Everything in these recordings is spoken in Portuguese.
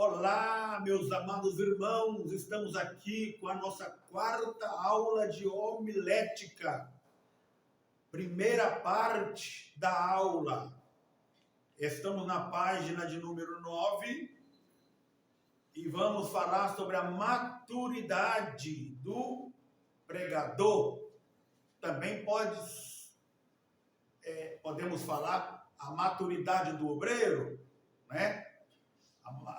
Olá, meus amados irmãos, estamos aqui com a nossa quarta aula de homilética, primeira parte da aula. Estamos na página de número 9 e vamos falar sobre a maturidade do pregador. Também podemos falar a maturidade do obreiro, né?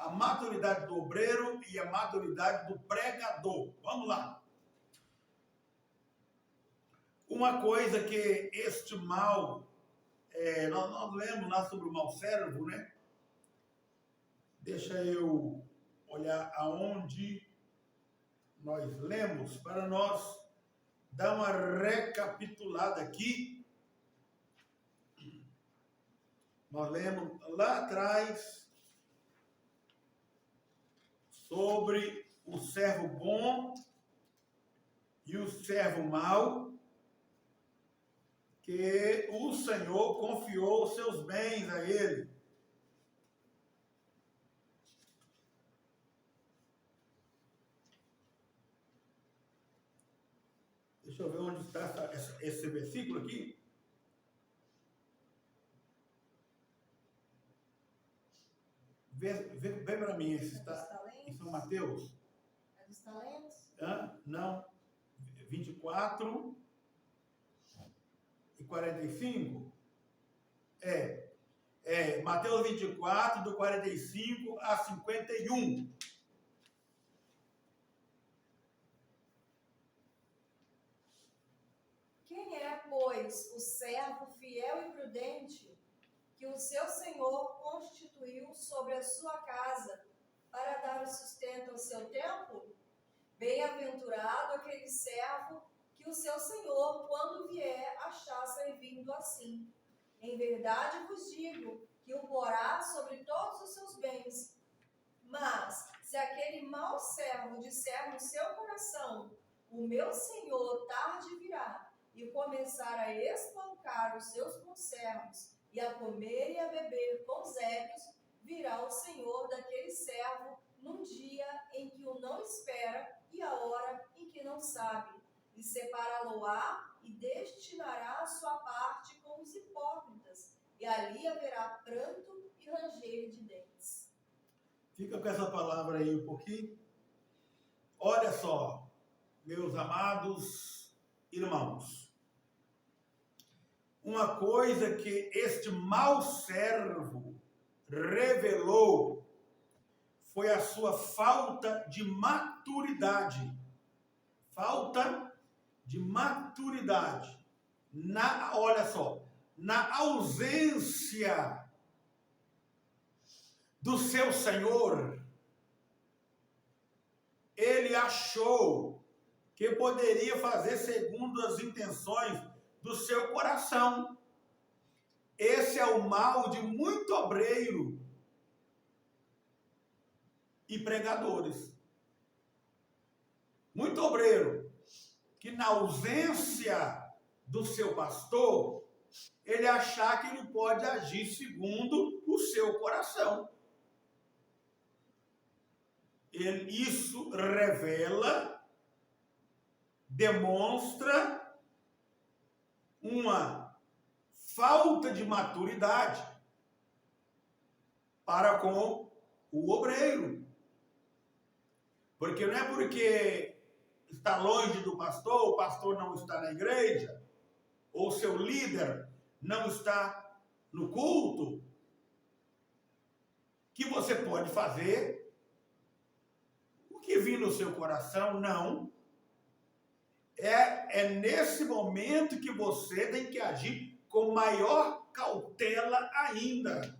A maturidade do obreiro e a maturidade do pregador. Vamos lá. Uma coisa que este mal, nós lemos lá sobre o mau servo, né? Deixa eu olhar aonde nós lemos para nós dar uma recapitulada aqui. Nós lemos lá atrás sobre o servo bom e o servo mau, que o Senhor confiou os seus bens a ele. Deixa eu ver onde está esse versículo aqui. Vem para mim, esse está em São Mateus. É dos talentos? Não. 24 e 45. Mateus 24, do 45 a 51. Quem é, pois, o servo fiel e prudente que o seu Senhor constituiu sobre a sua casa para dar o sustento ao seu tempo? Bem-aventurado aquele servo que o seu Senhor, quando vier, achar servindo assim. Em verdade vos digo que o porá sobre todos os seus bens. Mas, se aquele mau servo disser no seu coração, o meu Senhor tarde virá, e começar a espancar os seus conservos, e a comer e a beber com os ébrios, virá o Senhor daquele servo num dia em que o não espera e a hora em que não sabe, e separá-lo-á e destinará a sua parte com os hipócritas, e ali haverá pranto e ranger de dentes. Fica com essa palavra aí um pouquinho. Olha só, meus amados irmãos, uma coisa que este mau servo revelou foi a sua falta de maturidade. Falta de maturidade. Olha só, na ausência do seu Senhor, ele achou que poderia fazer segundo as intenções do seu coração. Esse é o mal de muito obreiro e pregadores. Muito obreiro que, na ausência do seu pastor, ele achar que ele pode agir segundo o seu coração. Isso revela, demonstra uma falta de maturidade para com o obreiro. Porque não é porque está longe do pastor, o pastor não está na igreja, ou seu líder não está no culto, que você pode fazer o que vir no seu coração. Não. É nesse momento que você tem que agir com maior cautela ainda.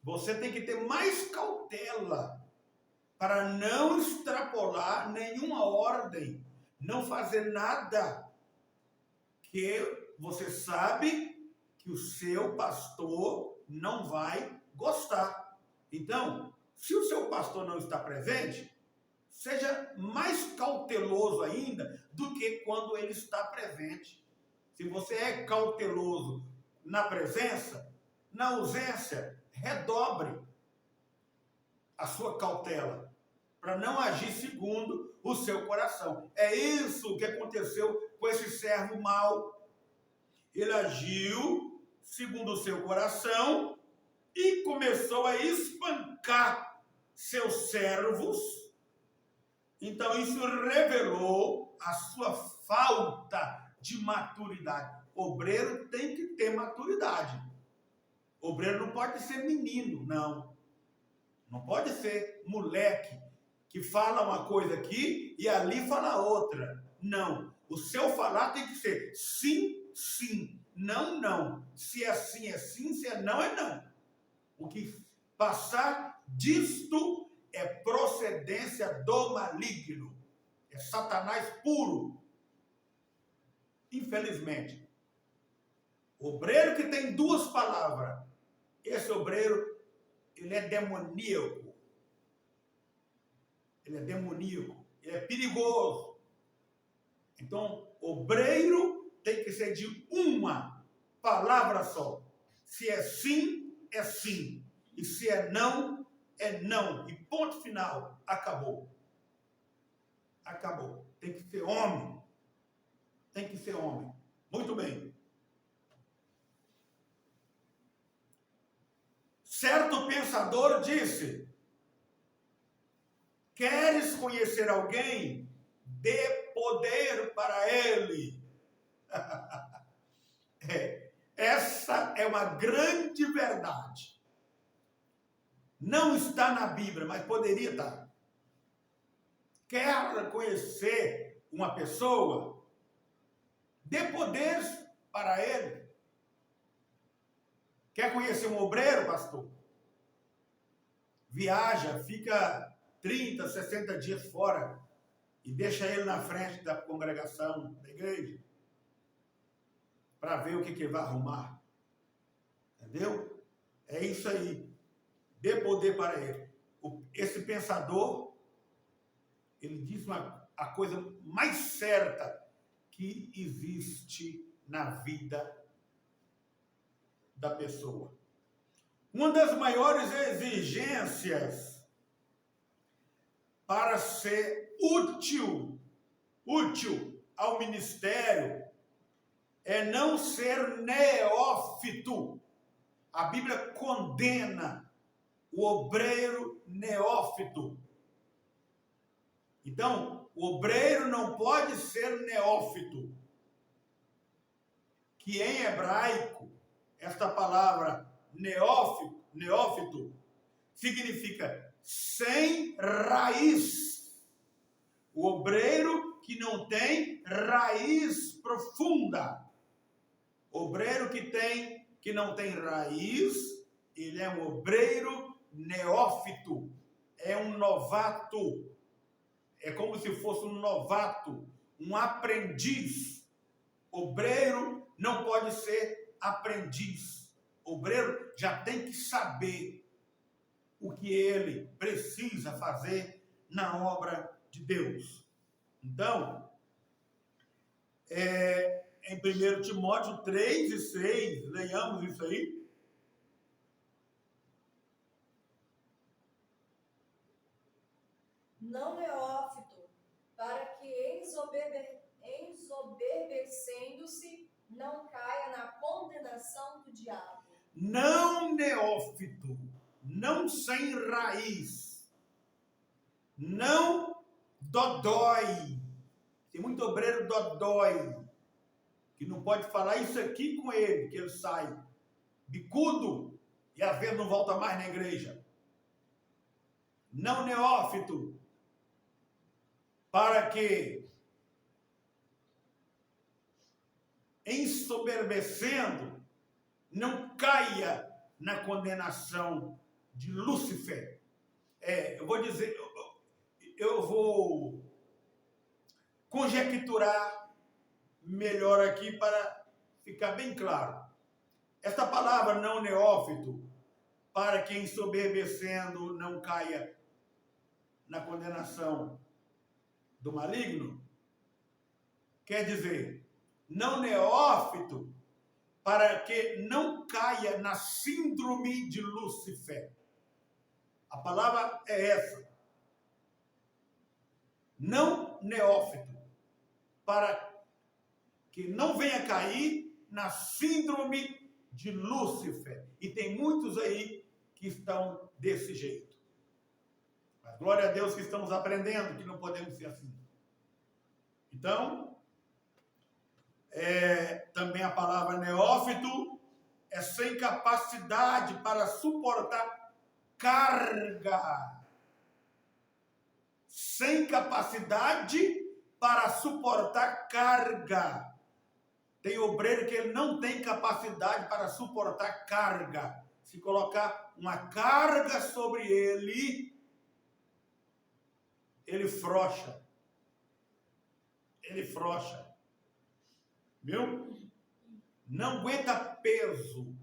Você tem que ter mais cautela para não extrapolar nenhuma ordem, não fazer nada que você sabe que o seu pastor não vai gostar. Então, se o seu pastor não está presente, seja mais cauteloso ainda do que quando ele está presente. Se você é cauteloso na presença, na ausência, redobre a sua cautela, para não agir segundo o seu coração. É isso que aconteceu com esse servo mau. Ele agiu segundo o seu coração e começou a espancar seus servos. Então isso revelou a sua falta de maturidade. Obreiro tem que ter maturidade. Obreiro não pode ser menino, não. Não pode ser moleque que fala uma coisa aqui e ali fala outra. Não. O seu falar tem que ser sim, sim, não, não. Se é sim, é sim, se é não, é não. O que passar disto é procedência do maligno. É Satanás puro. Infelizmente. Obreiro que tem duas palavras. Esse obreiro, ele é demoníaco. Ele é demoníaco. Ele é perigoso. Então, obreiro tem que ser de uma palavra só. Se é sim, é sim. E se é não, é não. E ponto final. Acabou. Acabou. Tem que ser homem. Tem que ser homem. Muito bem. Certo pensador disse: queres conhecer alguém? Dê poder para ele. Essa é uma grande verdade. Não está na Bíblia, mas poderia estar. Quer conhecer uma pessoa? Dê poder para ele. Quer conhecer um obreiro, pastor? Viaja, fica 30, 60 dias fora e deixa ele na frente da congregação, da igreja, para ver o que ele vai arrumar. Entendeu? É isso aí. Dê poder para ele. Esse pensador, ele diz a coisa mais certa que existe na vida da pessoa. Uma das maiores exigências para ser útil ao ministério é não ser neófito. A Bíblia condena o obreiro neófito. Então, o obreiro não pode ser neófito. Que em hebraico, esta palavra neófito, significa sem raiz. O obreiro que não tem raiz profunda. Obreiro que não tem raiz, ele é um obreiro neófito. É um novato. É como se fosse um novato, um aprendiz. Obreiro não pode ser aprendiz. Obreiro já tem que saber o que ele precisa fazer na obra de Deus. Então, em 1 Timóteo 3 e 6, leiamos isso aí. Não neófito, para que ensoberbecendo-se não caia na condenação do diabo. Não neófito, não sem raiz, não dodói. Tem muito obreiro dodói, que não pode falar isso aqui com ele, que ele sai bicudo e às vezes não volta mais na igreja. Não neófito, para que, ensoberbecendo, não caia na condenação de Lúcifer. Eu vou conjecturar melhor aqui para ficar bem claro. Esta palavra não neófito, para que ensoberbecendo não caia na condenação do maligno, quer dizer, não neófito para que não caia na síndrome de Lúcifer. A palavra é essa. Não neófito, para que não venha cair na síndrome de Lúcifer. E tem muitos aí que estão desse jeito. Mas glória a Deus que estamos aprendendo que não podemos ser assim. Então, também a palavra neófito é sem capacidade para suportar carga. Sem capacidade para suportar carga. Tem obreiro que ele não tem capacidade para suportar carga. Se colocar uma carga sobre ele, ele frouxa. Ele frouxa. Viu? Não aguenta peso.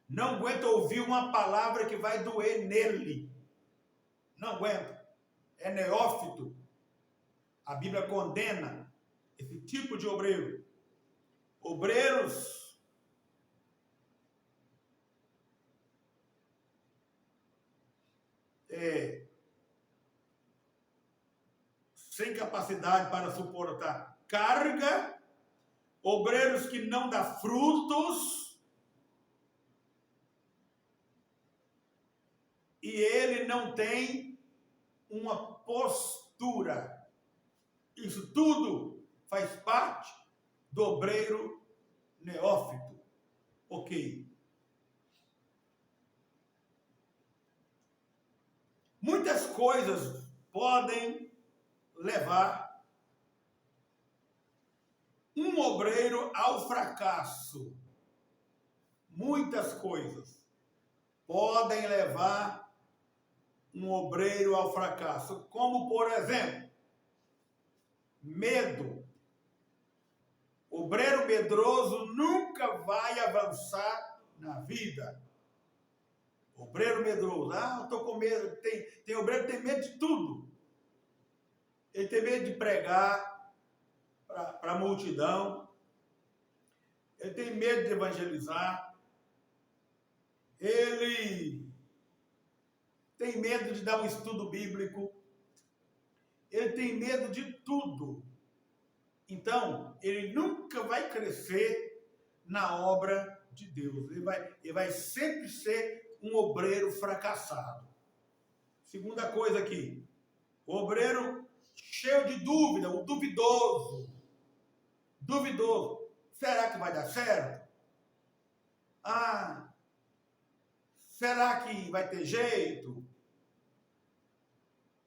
Não aguenta ouvir uma palavra que vai doer nele. Não aguenta. É neófito. A Bíblia condena esse tipo de obreiro. Obreiros sem capacidade para suportar carga, obreiros que não dão frutos, e ele não tem uma postura. Isso tudo faz parte do obreiro neófito. Ok. Muitas coisas podem levar um obreiro ao fracasso. Muitas coisas podem levar um obreiro ao fracasso. Como, por exemplo, medo. Obreiro medroso nunca vai avançar na vida. Obreiro medroso. Eu estou com medo. Tem obreiro que tem medo de tudo. Ele tem medo de pregar para a multidão. Ele tem medo de evangelizar. Ele tem medo de dar um estudo bíblico. Ele tem medo de tudo. Então, ele nunca vai crescer na obra de Deus. Ele vai sempre ser um obreiro fracassado. Segunda coisa aqui. O obreiro cheio de dúvida, o duvidoso. Duvidoso. Será que vai dar certo? Será que vai ter jeito?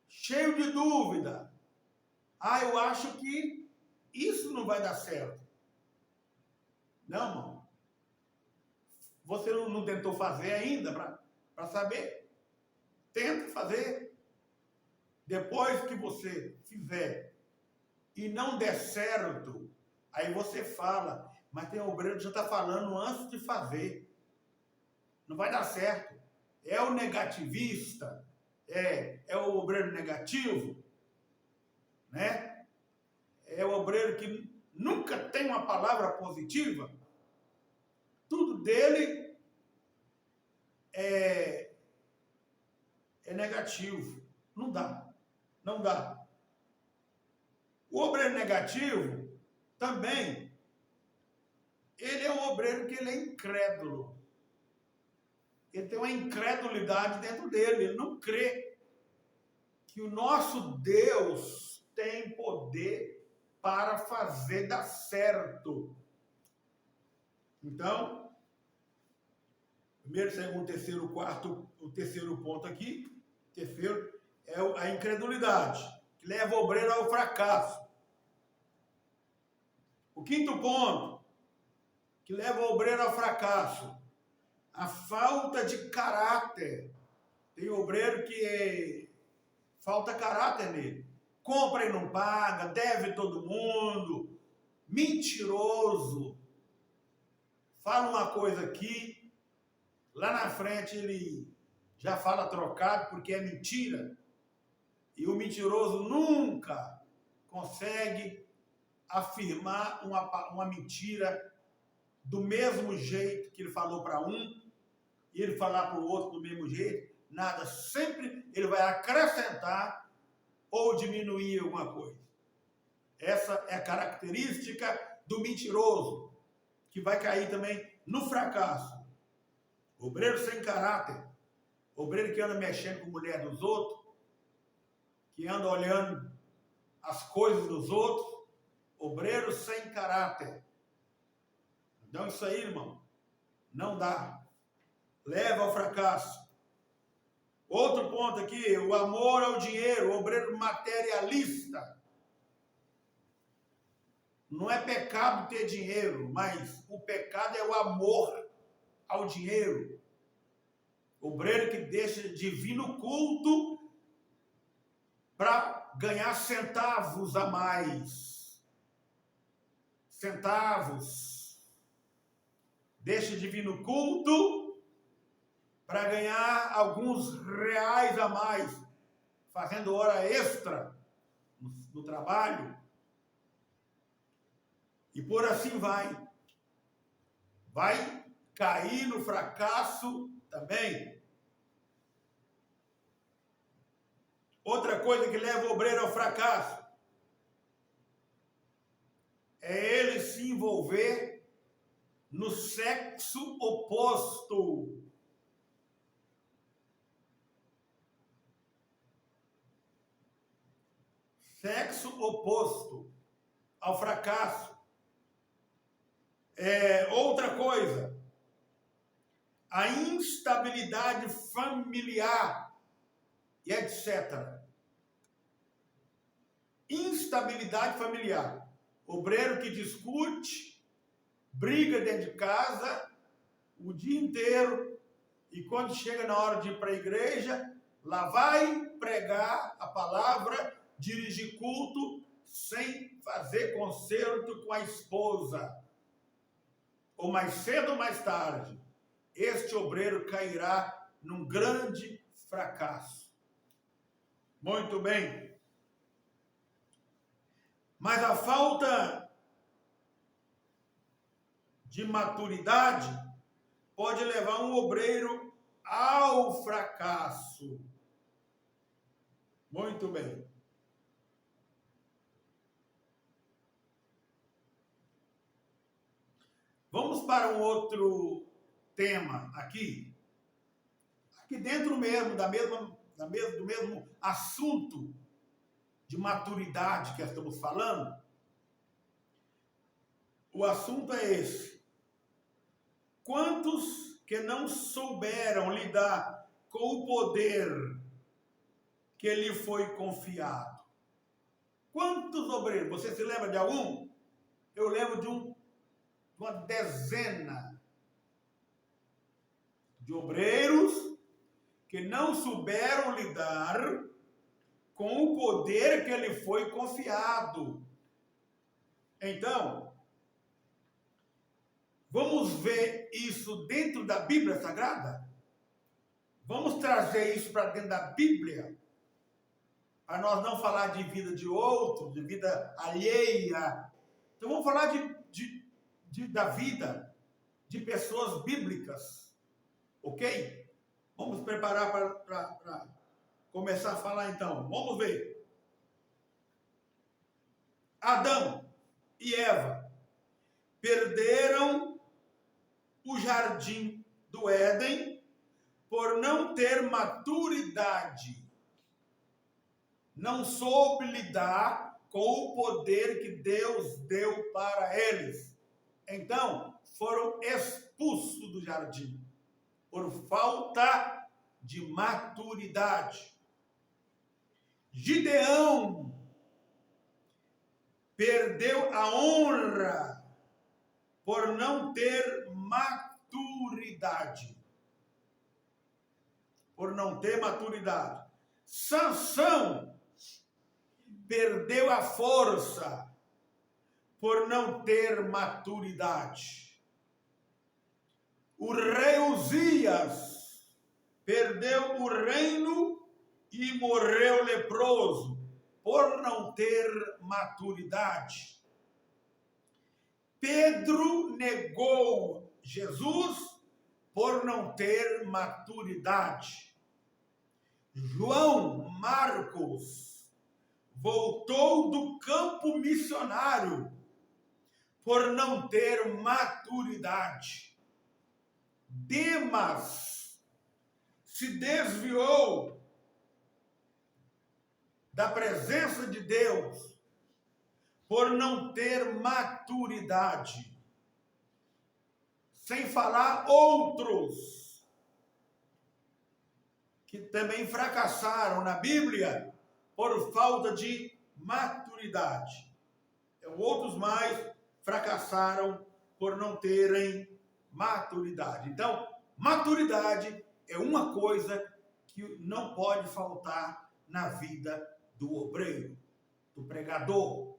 Cheio de dúvida. Eu acho que isso não vai dar certo. Não, irmão. Você não tentou fazer ainda para saber? Tenta fazer. Depois que você fizer e não der certo, aí você fala. Mas tem obreiro que já está falando antes de fazer. Não vai dar certo. É o negativista. É o obreiro negativo. Né? É o obreiro que nunca tem uma palavra positiva. Tudo dele é negativo. Não dá. Não dá. O obreiro negativo também, ele é um obreiro que ele é incrédulo. Ele tem uma incredulidade dentro dele. Ele não crê que o nosso Deus tem poder para fazer dar certo. Então, primeiro, segundo, terceiro, quarto, o terceiro ponto aqui, terceiro é a incredulidade, que leva o obreiro ao fracasso. O quinto ponto, que leva o obreiro ao fracasso, a falta de caráter. Tem obreiro que falta caráter nele. Compra e não paga, deve todo mundo, mentiroso. Fala uma coisa aqui, lá na frente ele já fala trocado porque é mentira. E o mentiroso nunca consegue afirmar uma mentira do mesmo jeito que ele falou para um, e ele falar para o outro do mesmo jeito, nada. Sempre ele vai acrescentar ou diminuir alguma coisa. Essa é a característica do mentiroso, que vai cair também no fracasso. Obreiro sem caráter, obreiro que anda mexendo com a mulher dos outros, que anda olhando as coisas dos outros, obreiro sem caráter. Então isso aí, irmão, não dá. Leva ao fracasso. Outro ponto aqui, o amor ao dinheiro, o obreiro materialista. Não é pecado ter dinheiro, mas o pecado é o amor ao dinheiro. Obreiro que deixa divino culto para ganhar centavos a mais. Centavos. Deixa divino culto para ganhar alguns reais a mais, fazendo hora extra no trabalho. E por assim vai. Vai cair no fracasso também. Outra coisa que leva o obreiro ao fracasso é ele se envolver no sexo oposto. Sexo oposto ao fracasso. Outra coisa, a instabilidade familiar e etc. Instabilidade familiar. Obreiro que discute, briga dentro de casa o dia inteiro e quando chega na hora de ir para a igreja, lá vai pregar a palavra, dirigir culto sem fazer concerto com a esposa. Ou mais cedo ou mais tarde, este obreiro cairá num grande fracasso. Muito bem. Mas a falta de maturidade pode levar um obreiro ao fracasso. Muito bem. Vamos para um outro tema aqui. Aqui dentro mesmo, do mesmo assunto de maturidade que estamos falando. O assunto é esse. Quantos que não souberam lidar com o poder que lhe foi confiado? Quantos obreiros? Você se lembra de algum? Eu lembro de uma dezena de obreiros que não souberam lidar com o poder que lhe foi confiado. Então, vamos ver isso dentro da Bíblia Sagrada? Vamos trazer isso para dentro da Bíblia? Para nós não falar de vida de outro, de vida alheia. Então vamos falar da vida de pessoas bíblicas. Ok? Vamos preparar para começar a falar então. Vamos ver. Adão e Eva perderam o jardim do Éden por não ter maturidade. Não soube lidar com o poder que Deus deu para eles. Então, foram expulsos do jardim por falta de maturidade. Gideão perdeu a honra por não ter maturidade. Por não ter maturidade. Sansão perdeu a força por não ter maturidade. O rei Uzias perdeu o reino e morreu leproso por não ter maturidade. Pedro negou Jesus por não ter maturidade. João Marcos voltou do campo missionário por não ter maturidade. Demas se desviou da presença de Deus por não ter maturidade. Sem falar outros que também fracassaram na Bíblia por falta de maturidade. Outros mais fracassaram por não terem maturidade. Então, maturidade é uma coisa que não pode faltar na vida do obreiro, do pregador.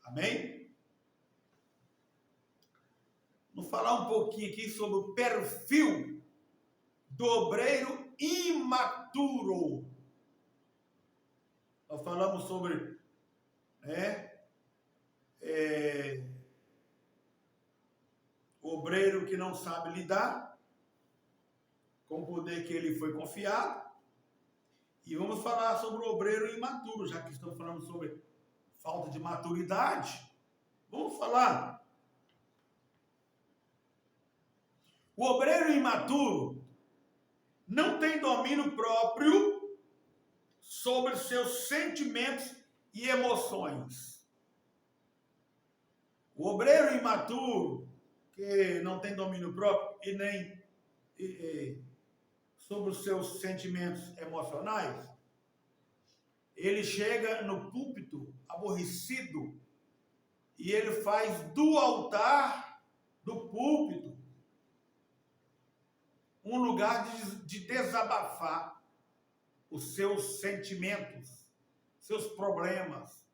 Amém? Vamos falar um pouquinho aqui sobre o perfil do obreiro imaturo. Nós falamos sobre o obreiro que não sabe lidar com o poder que ele foi confiado. E vamos falar sobre o obreiro imaturo, já que estamos falando sobre falta de maturidade. Vamos falar. O obreiro imaturo não tem domínio próprio sobre seus sentimentos e emoções. O obreiro imaturo, que não tem domínio próprio e nem sobre os seus sentimentos emocionais, ele chega no púlpito aborrecido e ele faz do altar do púlpito um lugar de desabafar os seus sentimentos, seus problemas.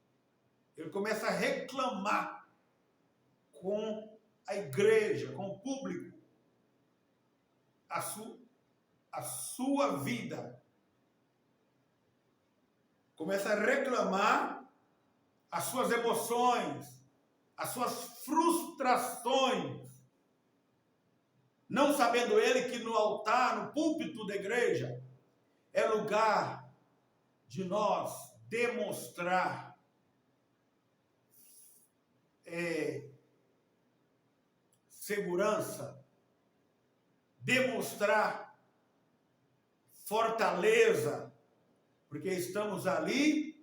Ele começa a reclamar com a igreja, com o público, a sua vida. Começa a reclamar as suas emoções, as suas frustrações, não sabendo ele que no altar, no púlpito da igreja, é lugar de nós demonstrar segurança, demonstrar fortaleza, porque estamos ali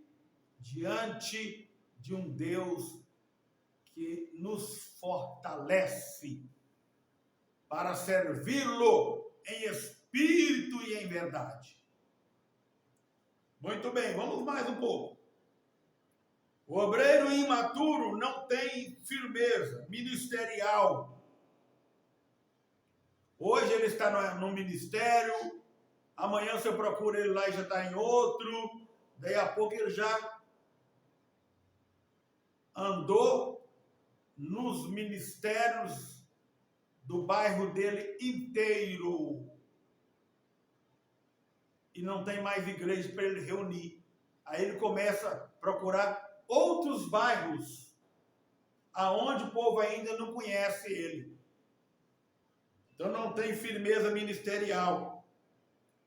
diante de um Deus que nos fortalece para servi-lo em espírito e em verdade. Muito bem, vamos mais um pouco. O obreiro imaturo não tem firmeza ministerial. Hoje ele está no ministério, amanhã você procura ele lá e já está em outro, daí a pouco ele já andou nos ministérios do bairro dele inteiro e não tem mais igreja para ele reunir. Aí ele começa a procurar outros bairros aonde o povo ainda não conhece ele. Então não tem firmeza ministerial.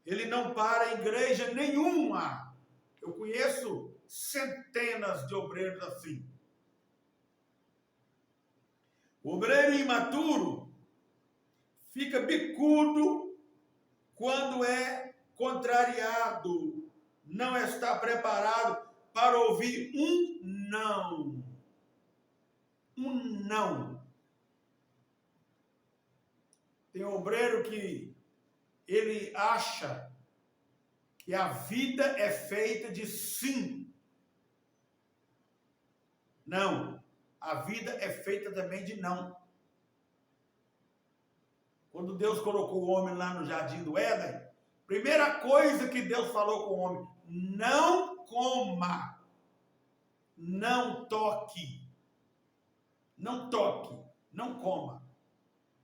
Ele não para em igreja nenhuma. Eu conheço centenas de obreiros assim. O obreiro imaturo fica bicudo quando é contrariado, não está preparado para ouvir um não. Um não. Tem um obreiro que ele acha que a vida é feita de sim. Não. A vida é feita também de não. Quando Deus colocou o homem lá no jardim do Éden, primeira coisa que Deus falou com o homem: não coma, não toque, não toque, não coma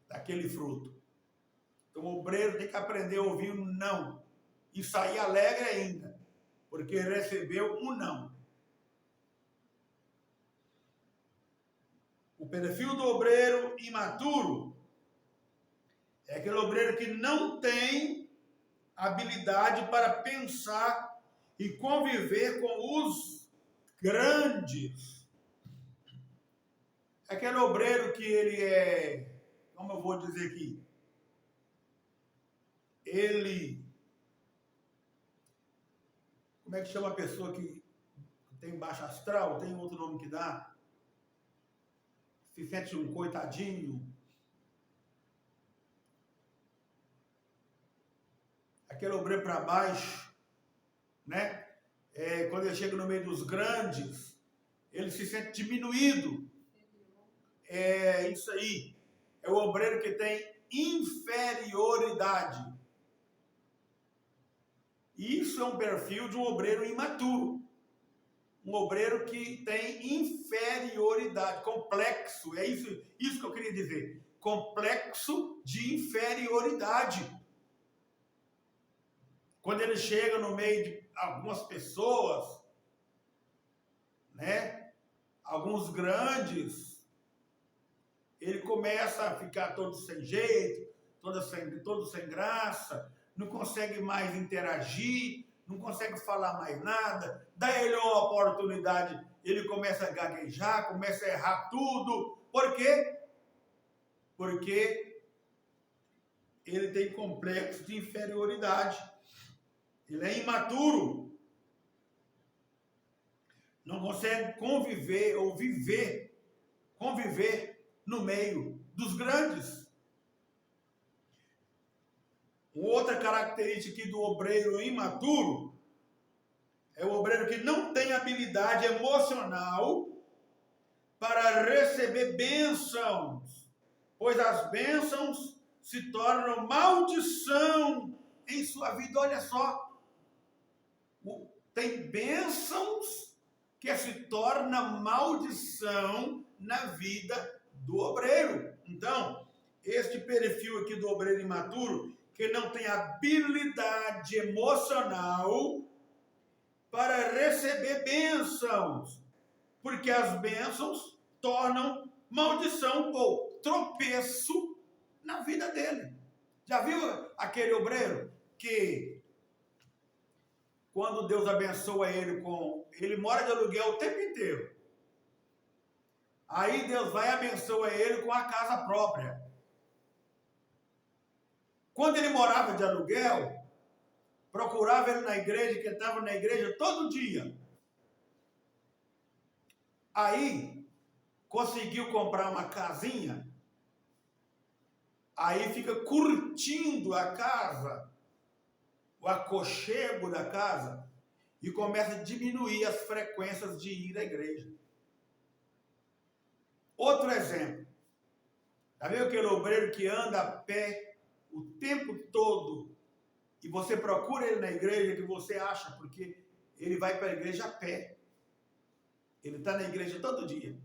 daquele fruto. Então o obreiro tem que aprender a ouvir um não e sair alegre ainda, porque recebeu um não. O O perfil do obreiro imaturo é aquele obreiro que não tem habilidade para pensar e conviver com os grandes. É aquele obreiro que ele é, como eu vou dizer aqui, como é que chama a pessoa que tem baixo astral? Tem outro nome que dá? Se sente um coitadinho. Aquele obreiro para baixo, né? Quando ele chega no meio dos grandes, ele se sente diminuído. É isso aí. É o obreiro que tem inferioridade. Isso é um perfil de um obreiro imaturo. Um obreiro que tem inferioridade, complexo. É isso que eu queria dizer. Complexo de inferioridade. Quando ele chega no meio de algumas pessoas, né? Alguns grandes, ele começa a ficar todo sem jeito, todo sem graça, não consegue mais interagir, não consegue falar mais nada, dá ele uma oportunidade, ele começa a gaguejar, começa a errar tudo. Por quê? Porque ele tem complexo de inferioridade. Ele é imaturo. Não consegue conviver no meio dos grandes. Outra característica aqui do obreiro imaturo é o obreiro que não tem habilidade emocional para receber bênçãos, pois as bênçãos se tornam maldição em sua vida. Olha só, tem bênçãos que se torna maldição na vida do obreiro. Então, este perfil aqui do obreiro imaturo, que não tem habilidade emocional para receber bênçãos, porque as bênçãos tornam maldição ou tropeço na vida dele. Já viu aquele obreiro que, quando Deus abençoa ele mora de aluguel o tempo inteiro. Aí Deus vai e abençoa ele com a casa própria. Quando ele morava de aluguel, procurava ele na igreja, que ele estava na igreja todo dia. Aí, conseguiu comprar uma casinha, aí fica curtindo a casa, o aconchego da casa, e começa a diminuir as frequências de ir à igreja. Outro exemplo. Já viu aquele obreiro que anda a pé o tempo todo e você procura ele na igreja, que você acha, porque ele vai para a igreja a pé. Ele está na igreja todo dia.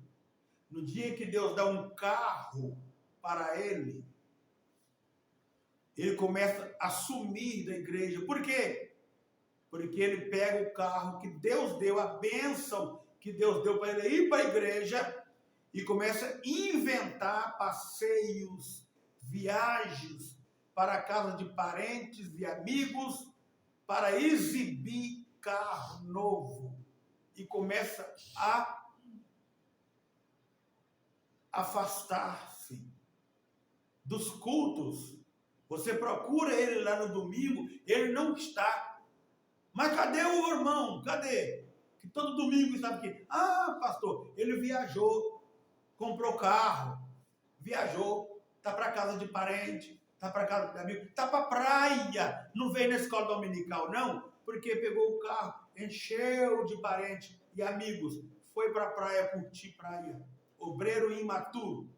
No dia que Deus dá um carro para ele, ele começa a sumir da igreja. Por quê? Porque ele pega o carro que Deus deu, a bênção que Deus deu para ele ir para a igreja, e começa a inventar passeios, viagens para a casa de parentes e amigos, para exibir carro novo. E começa a afastar-se dos cultos. Você procura ele lá no domingo, ele não está. Mas cadê o irmão? Cadê? Que todo domingo estava aqui. Ah, pastor, ele viajou, comprou carro, viajou, está para casa de parente, está para casa de amigo, está para praia, não veio na escola dominical não, porque pegou o carro, encheu de parente e amigos, foi para a praia curtir praia. Obreiro imaturo,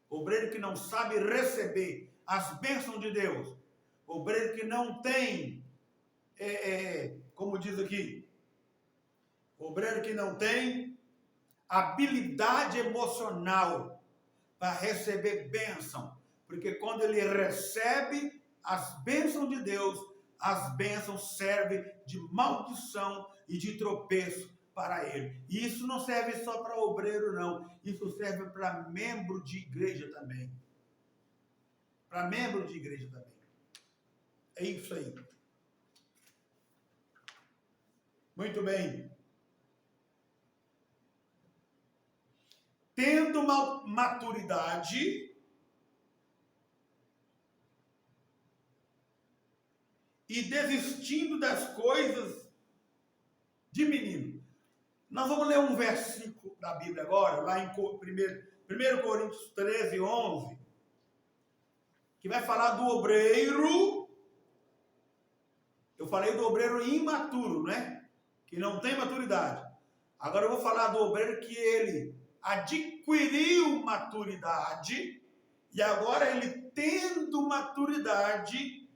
obreiro que não sabe receber as bênçãos de Deus, obreiro que não tem, como diz aqui, obreiro que não tem habilidade emocional para receber bênção, porque quando ele recebe as bênçãos de Deus, as bênçãos servem de maldição e de tropeço para ele. E isso não serve só para obreiro, não. Isso serve para membro de igreja também. Para membro de igreja também. É isso aí. Muito bem. Tendo uma maturidade e desistindo das coisas de menino. Nós vamos ler um versículo da Bíblia agora, lá em 1 Coríntios 13, 11, que vai falar do obreiro. Eu falei do obreiro imaturo, né? Que não tem maturidade. Agora eu vou falar do obreiro que ele adquiriu maturidade e agora ele, tendo maturidade,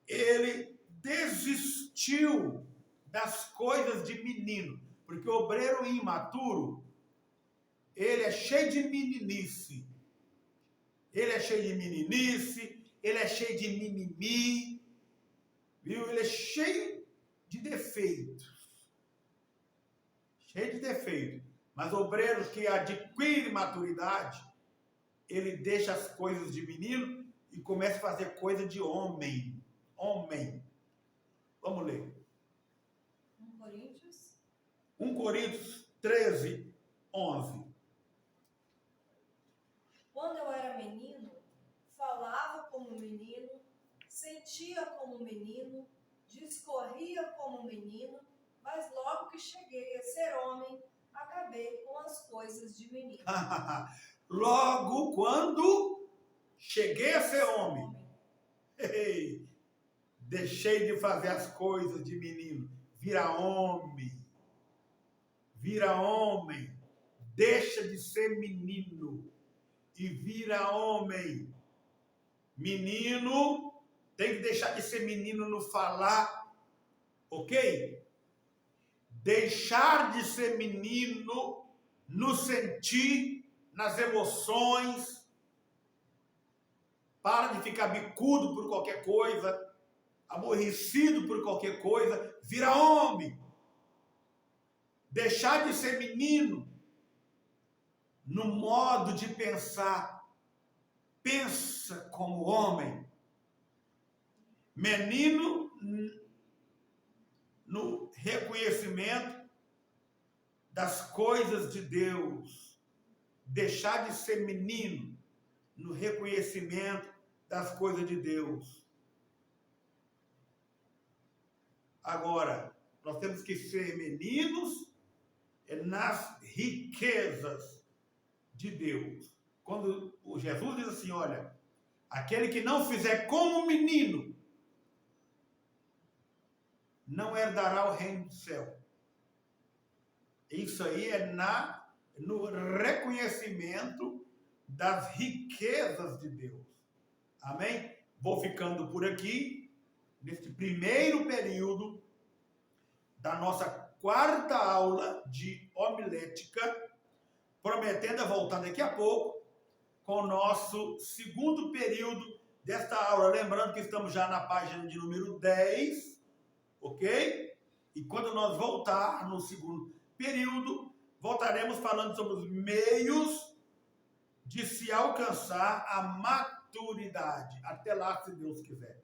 ele desistiu das coisas de menino. Porque o obreiro imaturo, ele é cheio de meninice. Ele é cheio de meninice, ele é cheio de mimimi, viu? Ele é cheio de defeitos. Cheio de defeitos. Mas o obreiro que adquire maturidade, ele deixa as coisas de menino e começa a fazer coisa de homem. Homem. Vamos ler. 1 Coríntios 13, 11. Quando eu era menino, falava como menino, sentia como menino, discorria como menino, mas logo que cheguei a ser homem, acabei com as coisas de menino. Logo quando cheguei a ser homem, deixei de fazer as coisas de menino. Vira homem. Vira homem. Deixa de ser menino e vira homem. Menino tem que deixar de ser menino no falar, ok? Deixar de ser menino no sentir, nas emoções. Para de ficar bicudo por qualquer coisa, aborrecido por qualquer coisa, vira homem. Deixar de ser menino no modo de pensar. Pensa como homem. Menino no reconhecimento das coisas de Deus. Deixar de ser menino no reconhecimento das coisas de Deus. Agora, nós temos que ser meninos nas riquezas de Deus. Quando o Jesus diz assim, olha, aquele que não fizer como menino, não herdará o reino do céu. Isso aí é no reconhecimento das riquezas de Deus. Amém? Vou ficando por aqui, neste primeiro período da nossa quarta aula de homilética, prometendo voltar daqui a pouco com o nosso segundo período desta aula. Lembrando que estamos já na página de número 10, ok? E quando nós voltar no segundo período, voltaremos falando sobre os meios de se alcançar a maturidade. Até lá, se Deus quiser.